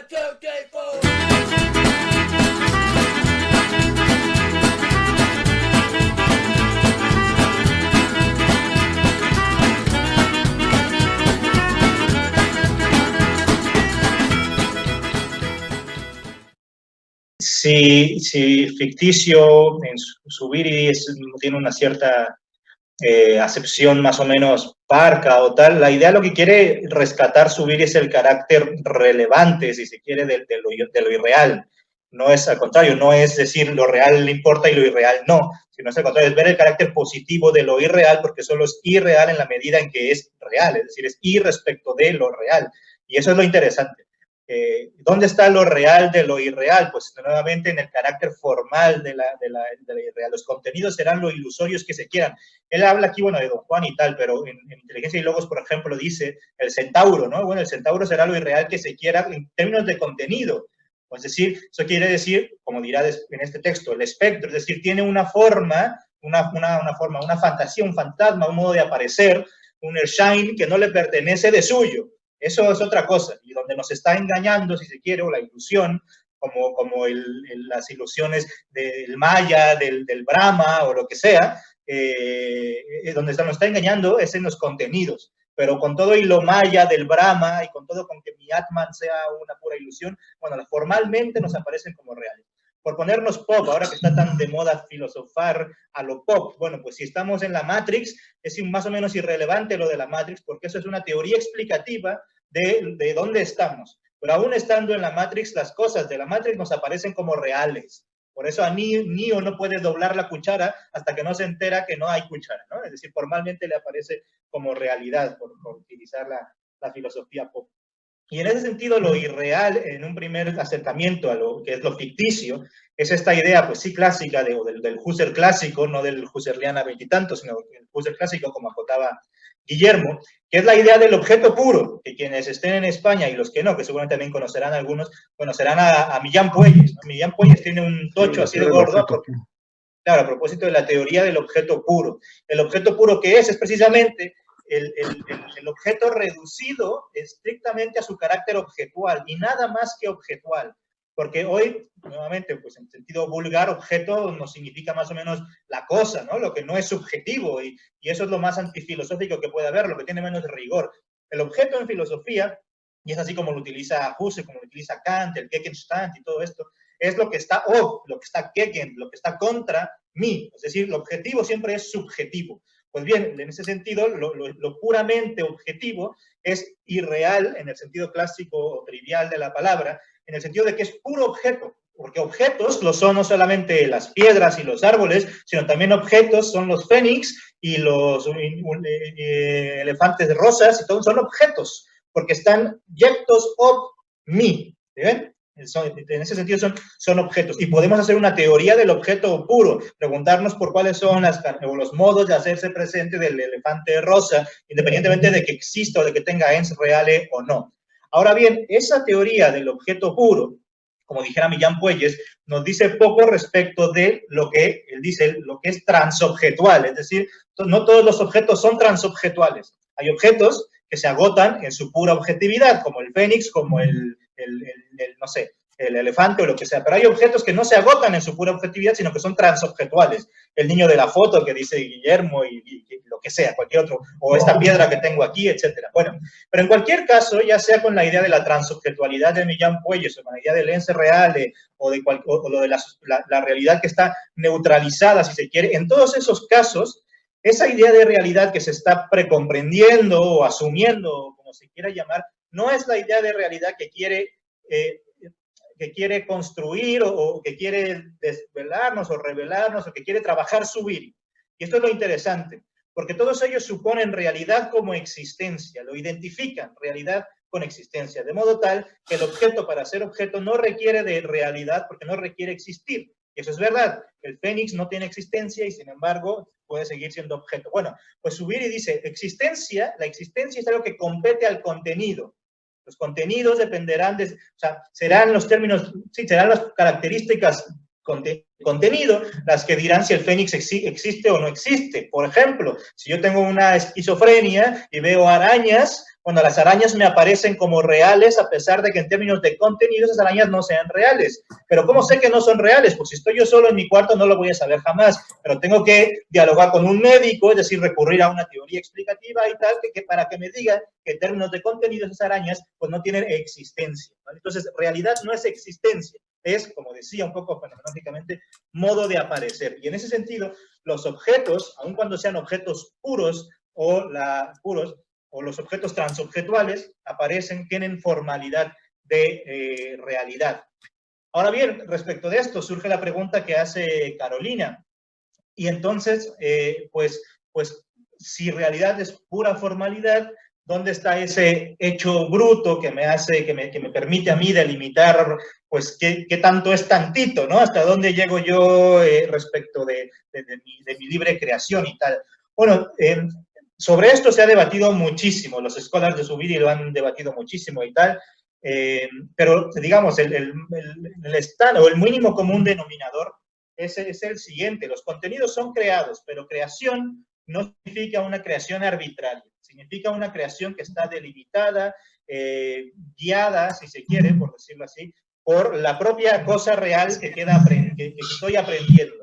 One, two, three, four. Si ficticio en Zubiri tiene una cierta acepción más o menos parca o tal, la idea lo que quiere rescatar Zubiri es el carácter relevante, si se quiere, de lo irreal. No es al contrario, no es decir lo real le importa y lo irreal no, sino es al contrario, es ver el carácter positivo de lo irreal, porque solo es irreal en la medida en que es real, es decir, es irrespecto de lo real. Y eso es lo interesante. ¿Dónde está lo real de lo irreal? Pues nuevamente en el carácter formal de la irreal. Los contenidos serán lo ilusorios que se quieran. Él habla aquí, bueno, de Don Juan y tal, pero en Inteligencia y Logos, por ejemplo, dice el centauro, ¿no? Bueno, el centauro será lo irreal que se quiera en términos de contenido. Es decir, eso quiere decir, como dirá en este texto, el espectro, es decir, tiene una forma, una fantasía, un fantasma, un modo de aparecer, un Erschein que no le pertenece de suyo. Eso es otra cosa, y donde nos está engañando, si se quiere, o la ilusión, como las ilusiones del Maya, del Brahma, o lo que sea, donde nos está engañando es en los contenidos. Pero con todo y lo Maya del Brahma, y con todo con que mi Atman sea una pura ilusión, bueno, formalmente nos aparecen como reales. Por ponernos pop, ahora que está tan de moda filosofar a lo pop, bueno, pues si estamos en la Matrix, es más o menos irrelevante lo de la Matrix, porque eso es una teoría explicativa de dónde estamos. Pero aún estando en la Matrix, las cosas de la Matrix nos aparecen como reales. Por eso a Neo no puede doblar la cuchara hasta que no se entera que no hay cuchara, ¿no? Es decir, formalmente le aparece como realidad, por utilizar la filosofía pop. Y en ese sentido, lo irreal, en un primer acercamiento a lo que es lo ficticio, es esta idea, pues sí, clásica del Husserl clásico, no del Husserliana veintitantos, sino del Husserl clásico, como acotaba Guillermo, que es la idea del objeto puro, que quienes estén en España y los que no, que seguramente también conocerán algunos, conocerán a Millán Puelles, ¿no? Millán Puelles tiene un tocho así de gordo, claro, a propósito de la teoría del objeto puro. El objeto puro, ¿qué es? Es precisamente el objeto reducido estrictamente a su carácter objetual y nada más que objetual. Porque hoy, nuevamente, pues en sentido vulgar, objeto nos significa más o menos la cosa, ¿no? Lo que no es subjetivo, y eso es lo más antifilosófico que puede haber, lo que tiene menos rigor. El objeto en filosofía, y es así como lo utiliza Husserl, como lo utiliza Kant, el Gegenstand y todo esto, es lo que está lo que está gegen, lo que está contra mí. Es decir, el objetivo siempre es subjetivo. Pues bien, en ese sentido, lo puramente objetivo es irreal en el sentido clásico o trivial de la palabra, en el sentido de que es puro objeto, porque objetos lo son no solamente las piedras y los árboles, sino también objetos son los fénix y los elefantes rosas, y todos son objetos, porque están yectos of me, ¿ven? En ese sentido son objetos, y podemos hacer una teoría del objeto puro, preguntarnos por cuáles son los modos de hacerse presente del elefante rosa, independientemente de que exista o de que tenga ens reale o no. Ahora bien, esa teoría del objeto puro, como dijera Millán Puelles, nos dice poco respecto de lo que él dice, lo que es transobjetual, es decir, no todos los objetos son transobjetuales. Hay objetos que se agotan en su pura objetividad, como el fénix, como no sé, el elefante o lo que sea, pero hay objetos que no se agotan en su pura objetividad, sino que son transobjetuales. El niño de la foto que dice Guillermo y lo que sea, cualquier otro, o esta piedra que tengo aquí, etcétera. Bueno, pero en cualquier caso, ya sea con la idea de la transobjetualidad de Millán Puelles, o con la idea del ens reale, o lo de la realidad que está neutralizada, si se quiere, en todos esos casos, esa idea de realidad que se está precomprendiendo o asumiendo, como se quiera llamar, no es la idea de realidad que quiere construir o que quiere desvelarnos o revelarnos o que quiere trabajar Zubiri. Y esto es lo interesante, porque todos ellos suponen realidad como existencia, lo identifican, realidad con existencia, de modo tal que el objeto, para ser objeto, no requiere de realidad porque no requiere existir. Y eso es verdad, el fénix no tiene existencia y sin embargo puede seguir siendo objeto. Bueno, pues Zubiri dice, la existencia es algo que compete al contenido. Los contenidos dependerán o sea, serán los términos, sí, serán las características contenido las que dirán si el fénix existe o no existe. Por ejemplo, si yo tengo una esquizofrenia y veo arañas, Bueno, las arañas me aparecen como reales a pesar de que en términos de contenido esas arañas no sean reales. Pero ¿cómo sé que no son reales? Pues si estoy yo solo en mi cuarto no lo voy a saber jamás, pero tengo que dialogar con un médico, es decir, recurrir a una teoría explicativa y tal, que para que me diga que en términos de contenido esas arañas pues no tienen existencia, ¿vale? Entonces, realidad no es existencia, es, como decía un poco fenomenológicamente, modo de aparecer. Y en ese sentido, los objetos, aun cuando sean objetos puros o los objetos transobjetuales, aparecen, tienen formalidad de realidad. Ahora bien, respecto de esto, surge la pregunta que hace Carolina. Y entonces, pues, si realidad es pura formalidad, ¿dónde está ese hecho bruto que me hace, que me permite a mí delimitar, pues, qué tanto es tantito, ¿no? Hasta dónde llego yo respecto de mi libre creación y tal. Bueno, sobre esto se ha debatido muchísimo, los scholars de Zubiri lo han debatido muchísimo y tal, pero digamos, el estándar o el mínimo común denominador es el siguiente: los contenidos son creados, pero creación no significa una creación arbitraria, significa una creación que está delimitada, guiada, si se quiere, por decirlo así, por la propia cosa real que estoy aprendiendo.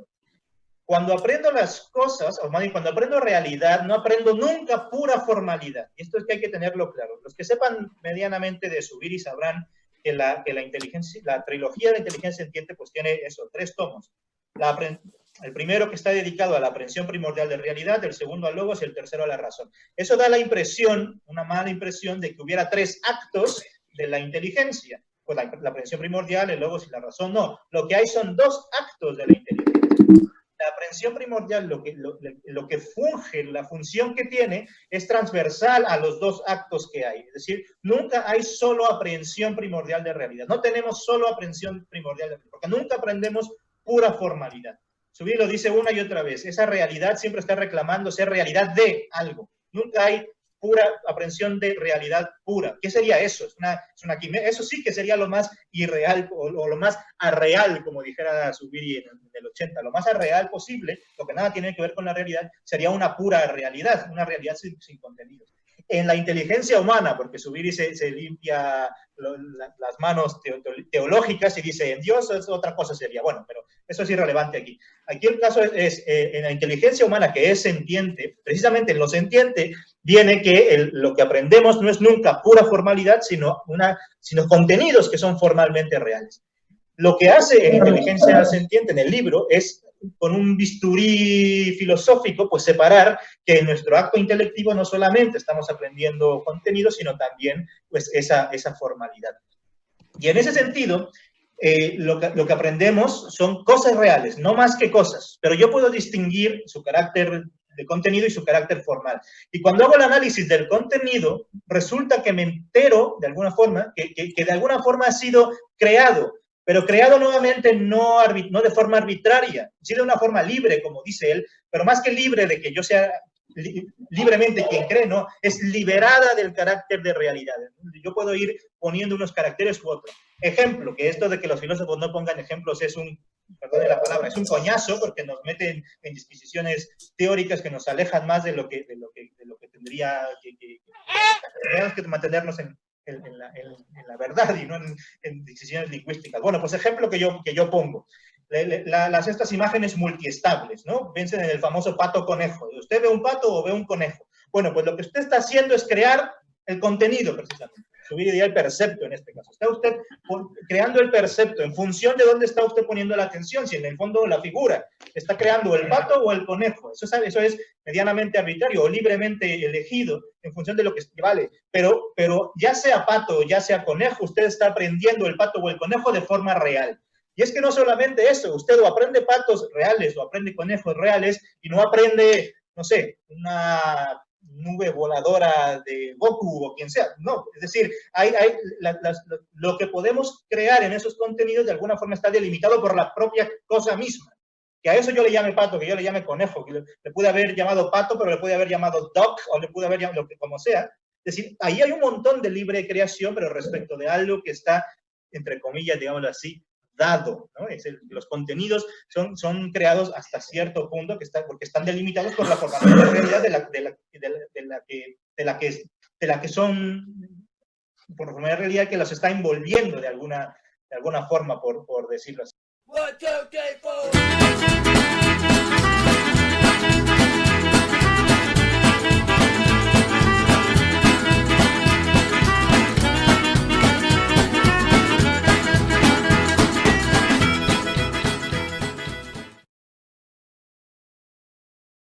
Cuando aprendo las cosas, o más bien cuando aprendo realidad, no aprendo nunca pura formalidad. Y esto es que hay que tenerlo claro. Los que sepan medianamente de Zubiri sabrán que la trilogía de la inteligencia sintiente pues tiene eso, 3 tomos. El primero que está dedicado a la aprehensión primordial de realidad, el segundo al logos y el tercero a la razón. Eso da la impresión, una mala impresión, de que hubiera 3 actos de la inteligencia. Pues la aprehensión primordial, el logos y la razón. No, lo que hay son 2 actos de la inteligencia. La aprehensión primordial, lo que funge, la función que tiene, es transversal a los 2 actos que hay. Es decir, nunca hay solo aprehensión primordial de realidad. No tenemos solo aprehensión primordial de realidad, porque nunca aprendemos pura formalidad. Zubiri lo dice una y otra vez. Esa realidad siempre está reclamando ser realidad de algo. Nunca hay pura aprehensión de realidad pura. ¿Qué sería eso? Es una quimera. Eso sí que sería lo más irreal o lo más arreal, como dijera Zubiri en el 80. Lo más arreal posible, lo que nada tiene que ver con la realidad, sería una pura realidad, una realidad sin contenidos. En la inteligencia humana, porque Zubiri se limpia las manos teológicas y dice en Dios, es otra cosa sería. Bueno, pero eso es irrelevante aquí. Aquí el caso es en la inteligencia humana, que es sentiente, precisamente en lo sentiente viene que lo que aprendemos no es nunca pura formalidad, sino contenidos que son formalmente reales. Lo que hace en inteligencia sentiente en el libro es, con un bisturí filosófico, pues separar que en nuestro acto intelectivo no solamente estamos aprendiendo contenido, sino también pues esa formalidad. Y en ese sentido, lo que aprendemos son cosas reales, no más que cosas, pero yo puedo distinguir su carácter de contenido y su carácter formal. Y cuando hago el análisis del contenido, resulta que me entero, de alguna forma, que de alguna forma ha sido creado, pero creado nuevamente no de forma arbitraria, sí de una forma libre, como dice él, pero más que libre de que yo sea libremente quien cree, ¿no? Es liberada del carácter de realidad. Yo puedo ir poniendo unos caracteres u otros. Ejemplo, que esto de que los filósofos no pongan ejemplos es perdone la palabra, es un coñazo, porque nos meten en disquisiciones teóricas que nos alejan más de lo que tendría que mantenernos en la verdad y no en decisiones lingüísticas. Bueno, pues ejemplo que yo pongo. Estas imágenes multiestables, ¿no? Piensen en el famoso pato-conejo. ¿Usted ve un pato o ve un conejo? Bueno, pues lo que usted está haciendo es crear el contenido, precisamente. Zubiri diría el percepto en este caso. Está usted creando el percepto en función de dónde está usted poniendo la atención, si en el fondo la figura está creando el pato o el conejo. Eso es medianamente arbitrario o libremente elegido en función de lo que vale. Pero ya sea pato o ya sea conejo, usted está aprendiendo el pato o el conejo de forma real. Y es que no solamente eso, usted o aprende patos reales o aprende conejos reales y no aprende, no sé, una nube voladora de Goku o quien sea. No, es decir, lo que podemos crear en esos contenidos de alguna forma está delimitado por la propia cosa misma. Que a eso yo le llame pato, que yo le llame conejo, que le pude haber llamado pato, pero le pude haber llamado duck, o le pude haber llamado lo que como sea. Es decir, ahí hay un montón de libre creación, pero respecto de algo que está, entre comillas, digámoslo así, dado, ¿no? Los contenidos son creados hasta cierto punto porque están delimitados por la formación de realidad de la que de las que son, por forma de realidad, que los está envolviendo de alguna forma, por decirlo así. 1, 2, 3, 4.